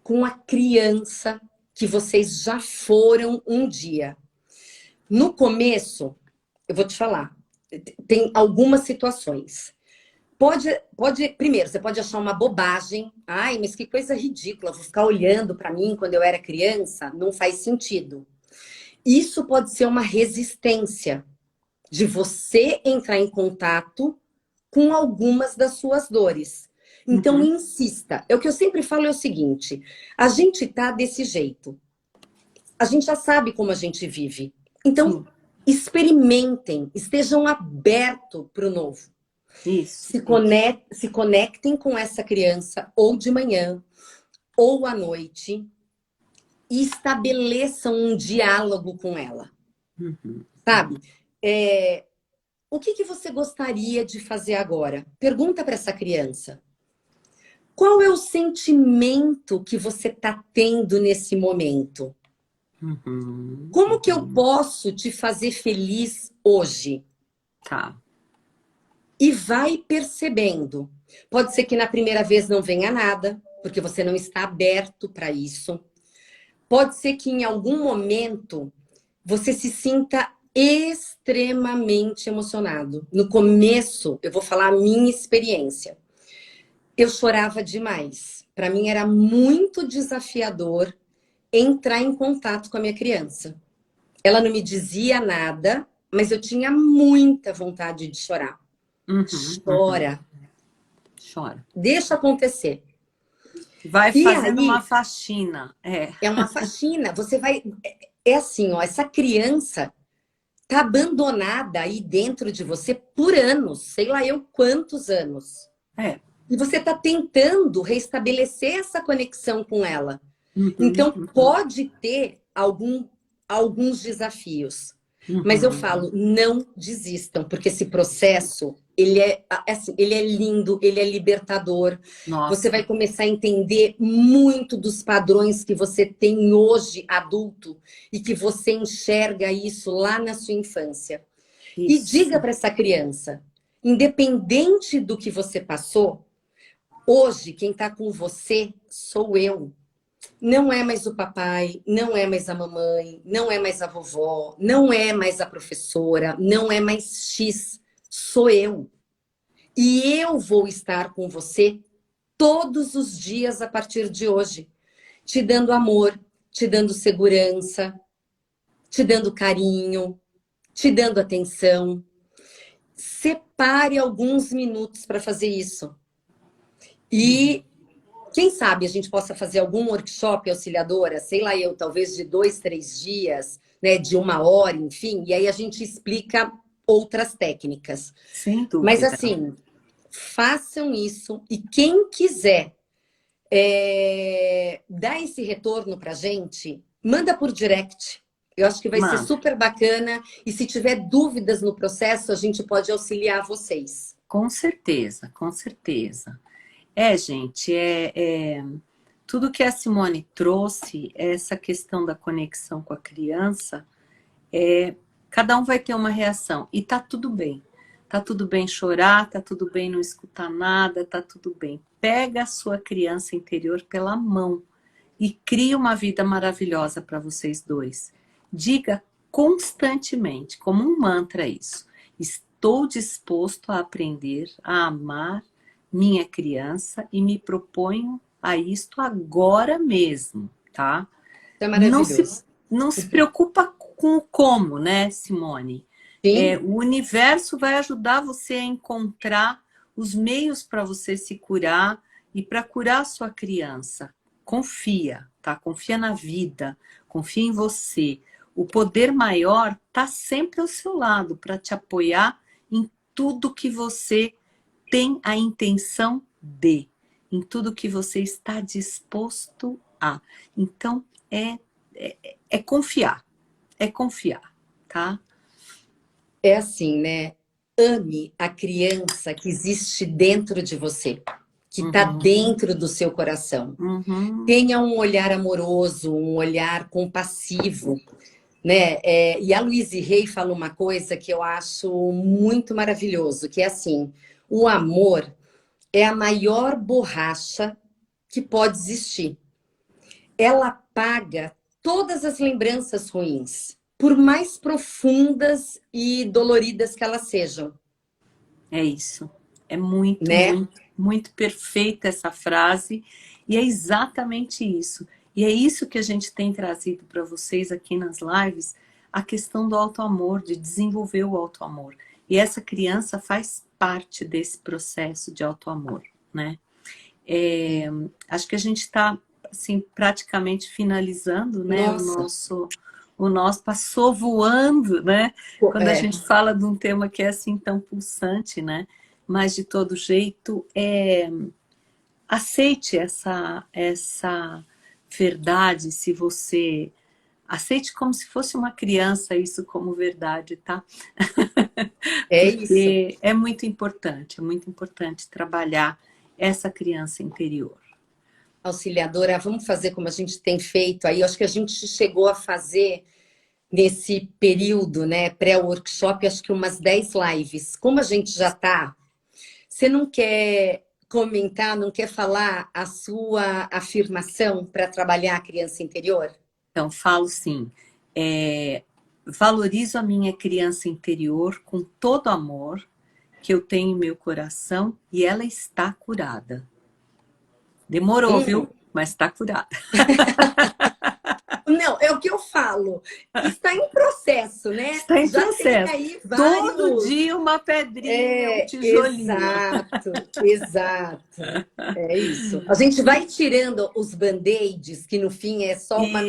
com a criança que vocês já foram um dia. No começo, eu vou te falar, tem algumas situações. Primeiro, você pode achar uma bobagem. Ai, mas que coisa ridícula, vou ficar olhando para mim quando eu era criança, não faz sentido. Isso pode ser uma resistência de você entrar em contato com algumas das suas dores. Então, insista. O que eu sempre falo é o seguinte, a gente tá desse jeito. A gente já sabe como a gente vive. Então, experimentem, estejam abertos para o novo. Isso. Se conectem com essa criança ou de manhã ou à noite e estabeleçam um diálogo com ela. Sabe? O que você gostaria de fazer agora? Pergunta para essa criança. Qual é o sentimento que você está tendo nesse momento? Como que eu posso te fazer feliz hoje? Tá. E vai percebendo. Pode ser que na primeira vez não venha nada, porque você não está aberto para isso. Pode ser que em algum momento você se sinta extremamente emocionado. No começo, eu vou falar a minha experiência. Eu chorava demais. Para mim era muito desafiador entrar em contato com a minha criança. Ela não me dizia nada, mas eu tinha muita vontade de chorar. Chora. Chora. Deixa acontecer. Vai E fazendo aí, uma faxina. é uma faxina. Você vai... É assim, ó, essa criança tá abandonada aí dentro de você por anos. Sei lá eu quantos anos. E você está tentando restabelecer essa conexão com ela. Então, pode ter alguns desafios. Mas eu falo, não desistam, porque esse processo, ele é lindo, ele é libertador. Nossa. Você vai começar a entender muito dos padrões que você tem hoje, adulto, e que você enxerga isso lá na sua infância. Isso. E diga para essa criança, independente do que você passou, hoje quem está com você sou eu. Não é mais o papai, não é mais a mamãe, não é mais a vovó, não é mais a professora, não é mais X, sou eu. E eu vou estar com você todos os dias a partir de hoje, te dando amor, te dando segurança, te dando carinho, te dando atenção. Separe alguns minutos para fazer isso. E quem sabe a gente possa fazer algum workshop auxiliadora, sei lá eu, talvez de 2, 3 dias, né, de 1 hora, enfim, e aí a gente explica outras técnicas. Sem dúvida. Mas assim, façam isso e quem quiser dar esse retorno pra gente, manda por direct. Eu acho que vai ser super bacana e se tiver dúvidas no processo, a gente pode auxiliar vocês. Com certeza, com certeza. Gente, tudo que a Simone trouxe, essa questão da conexão com a criança, cada um vai ter uma reação e tá tudo bem. Tá tudo bem chorar, tá tudo bem não escutar nada, tá tudo bem. Pega a sua criança interior pela mão e cria uma vida maravilhosa para vocês dois. Diga constantemente, como um mantra isso. Estou disposto a aprender a amar minha criança e me proponho a isto agora mesmo, tá? Isso é maravilhoso. Não se preocupa com o como, né, Simone? O universo vai ajudar você a encontrar os meios para você se curar e para curar a sua criança. Confia, tá? Confia na vida, confia em você. O poder maior tá sempre ao seu lado para te apoiar em tudo que você tem a intenção de, em tudo que você está disposto a. Então, confiar, tá? É assim, né? ame a criança que existe dentro de você, que está dentro do seu coração. Tenha um olhar amoroso, um olhar compassivo, né? E a Louise Hay fala uma coisa que eu acho muito maravilhoso, que é assim, o amor é a maior borracha que pode existir. Ela apaga todas as lembranças ruins, por mais profundas e doloridas que elas sejam. É isso. É muito, né? muito perfeita essa frase. E é exatamente isso. E é isso que a gente tem trazido para vocês aqui nas lives, a questão do auto-amor, de desenvolver o auto-amor. E essa criança faz parte desse processo de auto-amor, né? Acho que a gente está assim, praticamente finalizando, né? O nosso passou voando, né? Quando a gente fala de um tema que é assim tão pulsante, né? Mas de todo jeito, aceite essa verdade, se você aceite como se fosse uma criança isso como verdade, tá? Isso. Porque é muito importante trabalhar essa criança interior. Auxiliadora, vamos fazer como a gente tem feito aí. Eu acho que a gente chegou a fazer nesse período, né, pré-workshop, acho que umas 10 lives. Como a gente já está, você não quer comentar, não quer falar a sua afirmação para trabalhar a criança interior? Então, falo sim. Valorizo a minha criança interior com todo amor que eu tenho em meu coração e ela está curada. Demorou, viu? Mas está curada. Não, é o que eu falo. Está em processo, né? Está em já processo. Tem aí vários... Todo dia uma pedrinha, um tijolinho. Exato. É isso. A gente vai tirando os band-aids, que no fim é só uma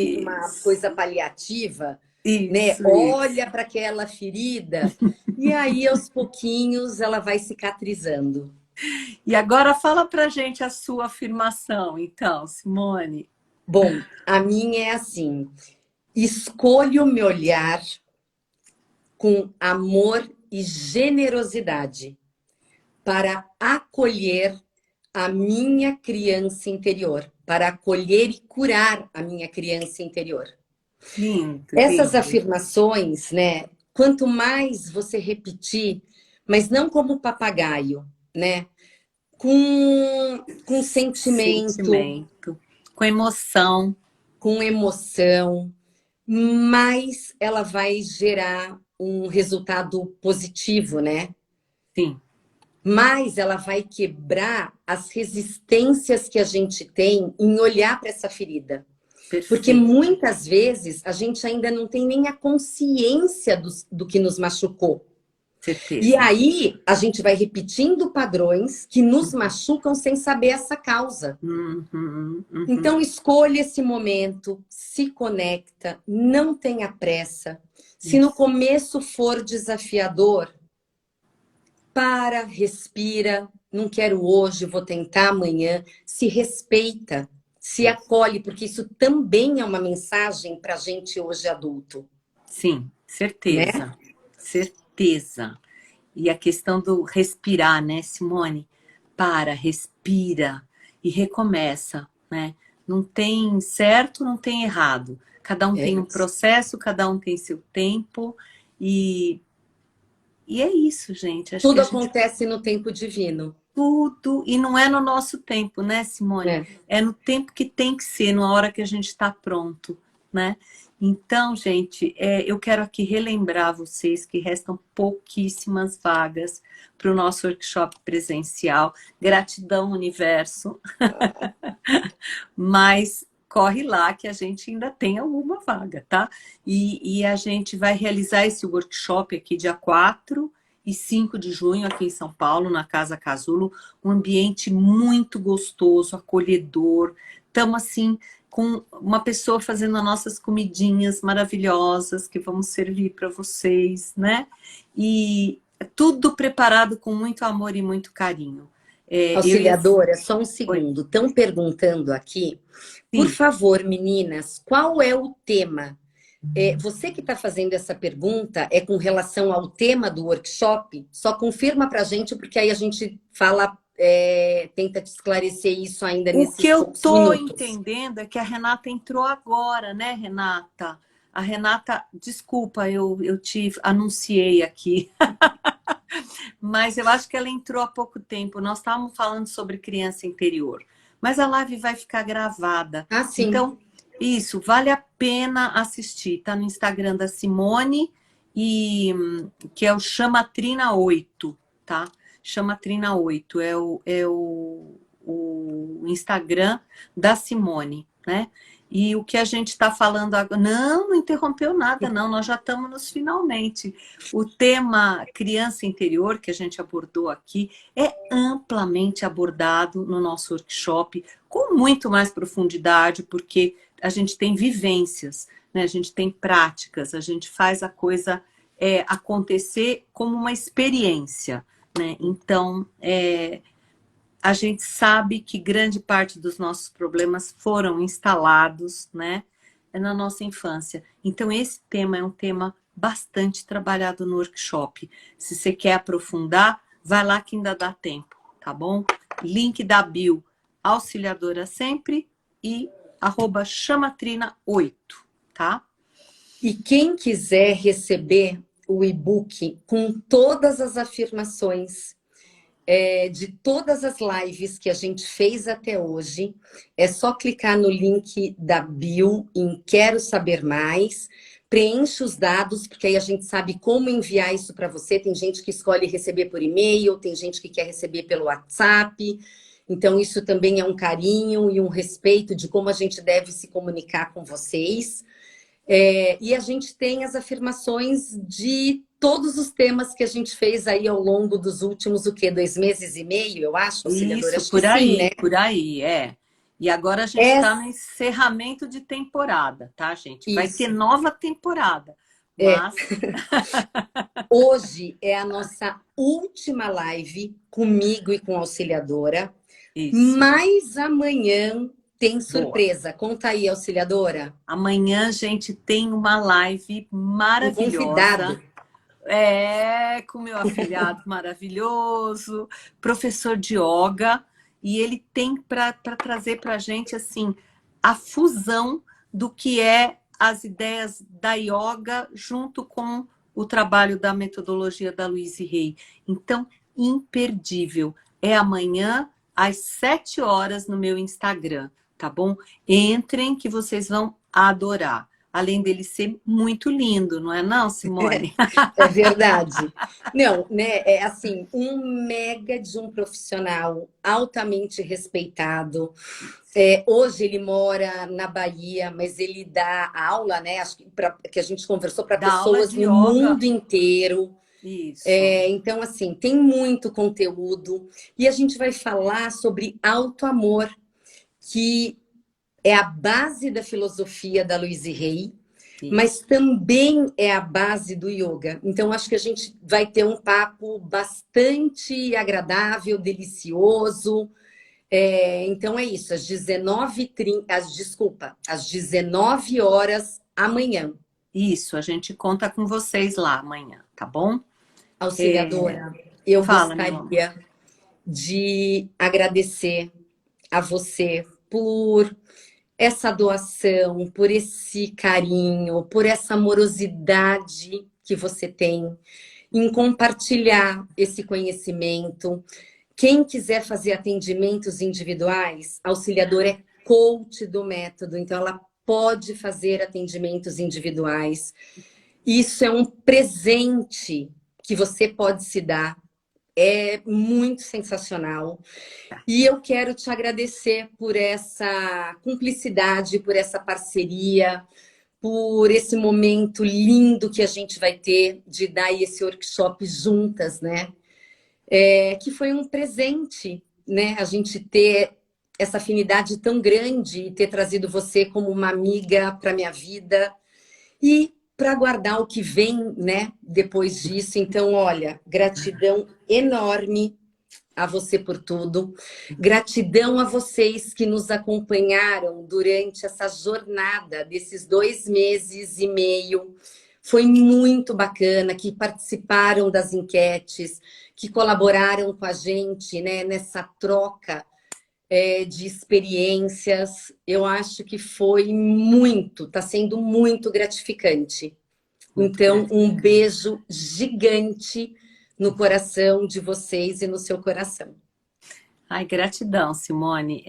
coisa paliativa, né? Olha para aquela ferida e aí aos pouquinhos ela vai cicatrizando. E agora fala pra gente a sua afirmação, então, Simone. Bom, a minha é assim: escolho me olhar com amor e generosidade para acolher a minha criança interior, para acolher e curar a minha criança interior. Lindo, Essas afirmações, né? Quanto mais você repetir, mas não como papagaio, né? Com sentimento, com emoção. Com emoção, mais ela vai gerar um resultado positivo, né? Sim. Mas ela vai quebrar as resistências que a gente tem em olhar para essa ferida. Perfeito. Porque muitas vezes a gente ainda não tem nem a consciência do que nos machucou. Certeza. E aí a gente vai repetindo padrões que nos machucam sem saber essa causa. Então escolha esse momento, se conecta, não tenha pressa. Se no começo for desafiador, para, respira, não quero hoje, vou tentar amanhã. Se respeita, se acolhe, porque isso também é uma mensagem para a gente hoje adulto. Sim, certeza. Né? Certeza. E a questão do respirar, né, Simone? Para, respira e recomeça, né? Não tem certo, não tem errado. Cada um tem um processo, cada um tem seu tempo e é isso, gente. Acho tudo acontece no tempo divino. Tudo, e não é no nosso tempo, né, Simone? É no tempo que tem que ser, na hora que a gente está pronto, né? Então, gente, eu quero aqui relembrar vocês que restam pouquíssimas vagas para o nosso workshop presencial. Gratidão, universo. Mas corre lá que a gente ainda tem alguma vaga, tá? E a gente vai realizar esse workshop aqui dia 4 e 5 de junho aqui em São Paulo, na Casa Casulo. Um ambiente muito gostoso, acolhedor. Estamos assim com uma pessoa fazendo as nossas comidinhas maravilhosas que vamos servir para vocês, né? E tudo preparado com muito amor e muito carinho. Auxiliadora, só um segundo. Estão perguntando aqui, por favor, meninas, qual é o tema Você que está fazendo essa pergunta é com relação ao tema do workshop? Só confirma para a gente, porque aí a gente fala, tenta te esclarecer isso ainda O que nesses eu poucos estou minutos. entendendo é que a Renata entrou agora, né, Renata? A Renata, desculpa, eu te anunciei aqui, mas eu acho que ela entrou há pouco tempo. Nós estávamos falando sobre criança interior, mas a live vai ficar gravada. Ah, sim. Então, isso, vale a pena assistir. Está no Instagram da Simone, e que é o Chamatrina8, tá? Chamatrina8 o Instagram da Simone, né? E o que a gente está falando agora... Não interrompeu nada, não. Nós já estamos nos finalmente. O tema criança interior, que a gente abordou aqui, é amplamente abordado no nosso workshop, com muito mais profundidade, porque a gente tem vivências, né? A gente tem práticas, a gente faz a coisa acontecer como uma experiência, né? Então, a gente sabe que grande parte dos nossos problemas foram instalados, né, na nossa infância. Então, esse tema é um tema bastante trabalhado no workshop. Se você quer aprofundar, vai lá que ainda dá tempo, tá bom? Link da bio, auxiliadora sempre, e @chamatrina8, tá? E quem quiser receber o e-book com todas as afirmações de todas as lives que a gente fez até hoje, é só clicar no link da bio em Quero Saber Mais, preenche os dados, porque aí a gente sabe como enviar isso para você. Tem gente que escolhe receber por e-mail, tem gente que quer receber pelo WhatsApp. Então, isso também é um carinho e um respeito de como a gente deve se comunicar com vocês. E a gente tem as afirmações de todos os temas que a gente fez aí ao longo dos últimos, 2 meses e meio, eu acho, auxiliadora? Isso, Acho que sim, né? por aí, é. E agora a gente É, está no encerramento de temporada, tá, gente? Vai ter isso. nova temporada, mas Hoje é a nossa última live comigo e com a auxiliadora, isso, mas amanhã tem boa. surpresa. Conta aí, auxiliadora. Amanhã a gente tem uma live Um convidado. maravilhosa. Com meu afilhado maravilhoso, professor de yoga, e ele tem para trazer para a gente assim a fusão do que é as ideias da yoga junto com o trabalho da metodologia da Louise Hay. Então, imperdível. É amanhã às 7 horas no meu Instagram, tá bom? Entrem que vocês vão adorar. Além dele ser muito lindo, não é não, Simone? É verdade. Não, né? É assim, um mega de um profissional altamente respeitado. Hoje ele mora na Bahia, mas ele dá aula, né? Acho que a gente conversou para Da aula pessoas de no yoga. mundo inteiro. Isso. Então, assim, tem muito conteúdo. E a gente vai falar sobre autoamor, que é a base da filosofia da Louise Hay, mas Isso. também é a base do yoga. Então, acho que a gente vai ter um papo bastante agradável, delicioso. Então, é isso, às 19 horas amanhã. Isso, a gente conta com vocês lá amanhã, tá bom? Auxiliadora, eu Fala, meu amor. gostaria de agradecer a você por essa doação, por esse carinho, por essa amorosidade que você tem em compartilhar esse conhecimento. Quem quiser fazer atendimentos individuais, a auxiliadora é coach do método, então ela pode fazer atendimentos individuais. Isso é um presente que você pode se dar. É muito sensacional. E eu quero te agradecer por essa cumplicidade, por essa parceria, por esse momento lindo que a gente vai ter de dar esse workshop juntas, né? Que foi um presente, né? A gente ter essa afinidade tão grande e ter trazido você como uma amiga para minha vida e para guardar o que vem, né? Depois disso. Então, olha, gratidão enorme. a você por tudo. Gratidão a vocês que nos acompanharam durante essa jornada desses 2 meses e meio. Foi muito bacana, que participaram das enquetes, que colaboraram com a gente, né, nessa troca de experiências. Eu acho que foi muito, está sendo muito gratificante. Então, um beijo gigante no coração de vocês e no seu coração. Ai, gratidão, Simone.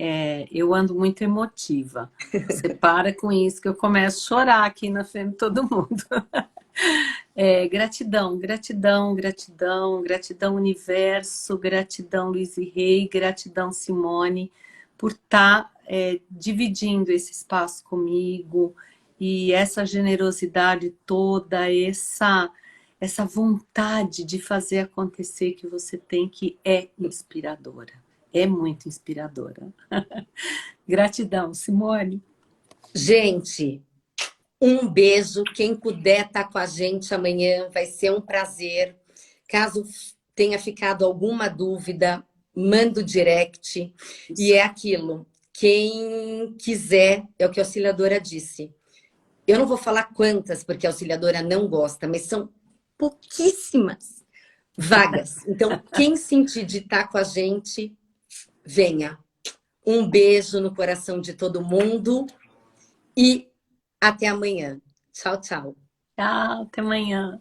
Eu ando muito emotiva. Você para com isso que eu começo a chorar aqui na frente de todo mundo. Gratidão, gratidão, gratidão, gratidão universo, gratidão Luiz e Rei, gratidão Simone, por estar dividindo esse espaço comigo e essa generosidade toda, essa vontade de fazer acontecer que você tem, que é inspiradora. É muito inspiradora. Gratidão, Simone. Gente, um beijo. Quem puder estar com a gente amanhã, vai ser um prazer. Caso tenha ficado alguma dúvida, manda o direct. E é aquilo. Quem quiser, é o que a auxiliadora disse. Eu não vou falar quantas, porque a auxiliadora não gosta, mas são pouquíssimas vagas. Então, quem sentir de estar com a gente, venha. Um beijo no coração de todo mundo e até amanhã. Tchau, tchau. Tchau, até amanhã.